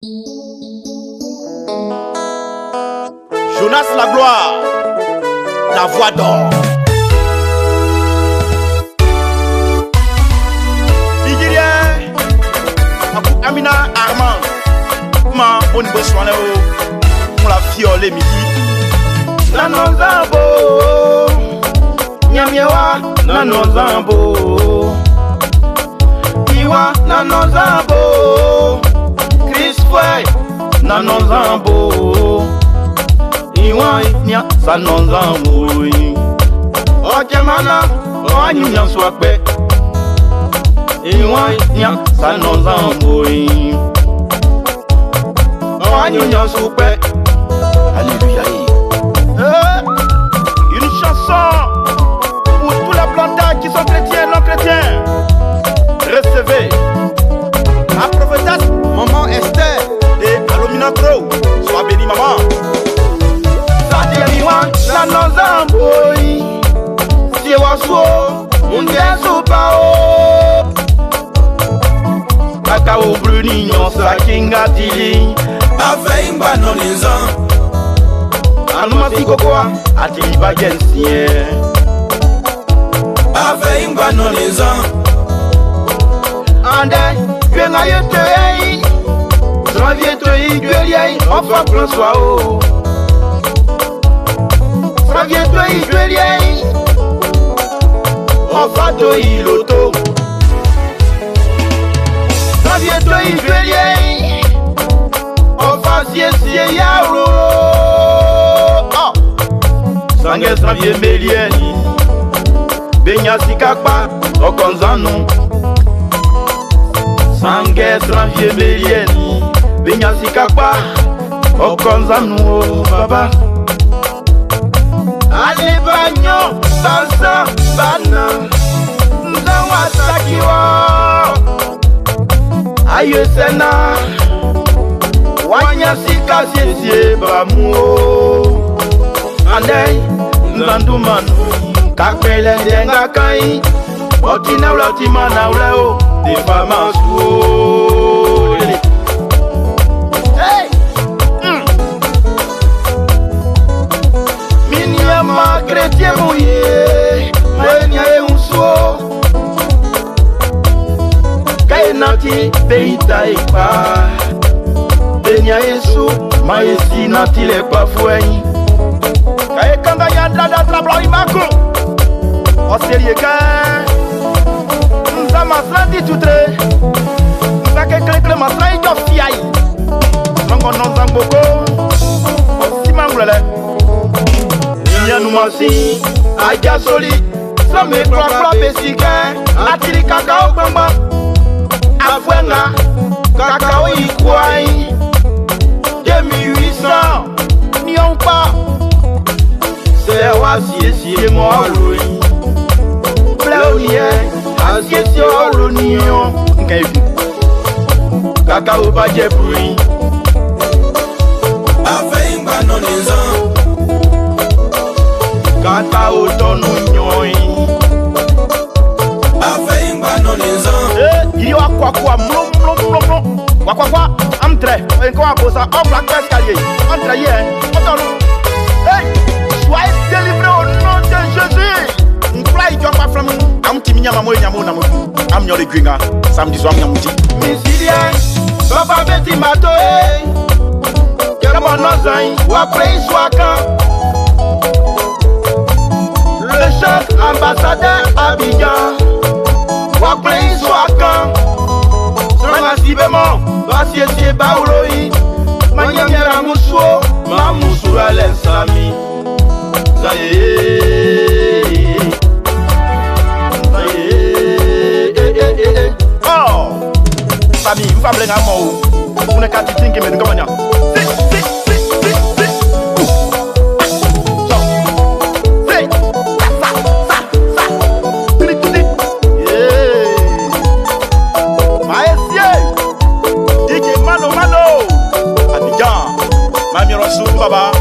Jonas la gloire, la voix d'or. Nigeria, Amina Armand, ma on y bosse on la fiole midi. Nanozambo, Nyamiewa, Nanozambo, Iwa, Nanozambo, Chris Fouet, Nanozambo. Iwa nya sanonzambo. Okemana, anya swakbe. Iwa nya sanonzambo. Anya swakbe. Alléluia. Une chanson pour tous les plantages qui sont chrétiens et non chrétiens. Recevez la prophétesse Maman Esther et Alomina Pro. Sois béni maman. La nozamboi, si waswo, undesu pao. Kakao brunignon sa kinga tili. Afeimba nonizan. Anuma fikokoa, atili bagensien. Afeimba nonizan. Ande, yenga yete. Janvier yi duelier, enfin François o. Janvier yi duelier, enfin toi loto. Janvier yi duelier, enfin siye yaouro. Oh, sangue janvier melieni, benya sikakpa okonzanu. Sangue janvier melieni, benya sikakpa okonzanu baba. Ale banyo, bansa, bana, nzawa sakiwa. Aye sena, wanya sika siesie bamuo. Ande, nzandumanu, kakmele denga kai. Otina ula timana ula o, defama suo. Hey! Ma chrétien mouillé, Mania et Unso Kainati, Peita et pas Benya et Sou, Maïsi Nati les pas fouets Kaikanda Yandra d'Atrabla Imako Oserie Kain Nza Masra dit tout très Nza Kekle Masra et Jofiaï Nango Nozamboko Osimangulele Yanumasi, Aja Soli, Same Kwa Besika, Atili Kakao Bamba, Afwenga, Kakao Ikwai, 2800, Nyonpa, Sewa Siesi Moalui, Pleonie, Asiesi Olunion, Kakao Bajepui, Afeimba nonizan. Kata otono nyoi. Afeimba nonizan. Il y a quoi mlom. Quoi, entre. Encore un peu ça. On plaque l'escalier. Entre hier. Hey, soyez délivrés au nom de Jésus. On fly job pas from. Am timinya mamo nyamo namu. Am nyole gwinga. Samedi soir nyamuti. Misilien. Papa beti matoe. Kera bonozai. Wa play swaka. Le chef ambassadeur Abidjan Waplei Soakan Sanga Sibemo Basiesie Bauloi Manyamera Mousso Mamoussou Alen Sami Oh Sami, mfa blenga mou Mune kati tinki meni komanya Baba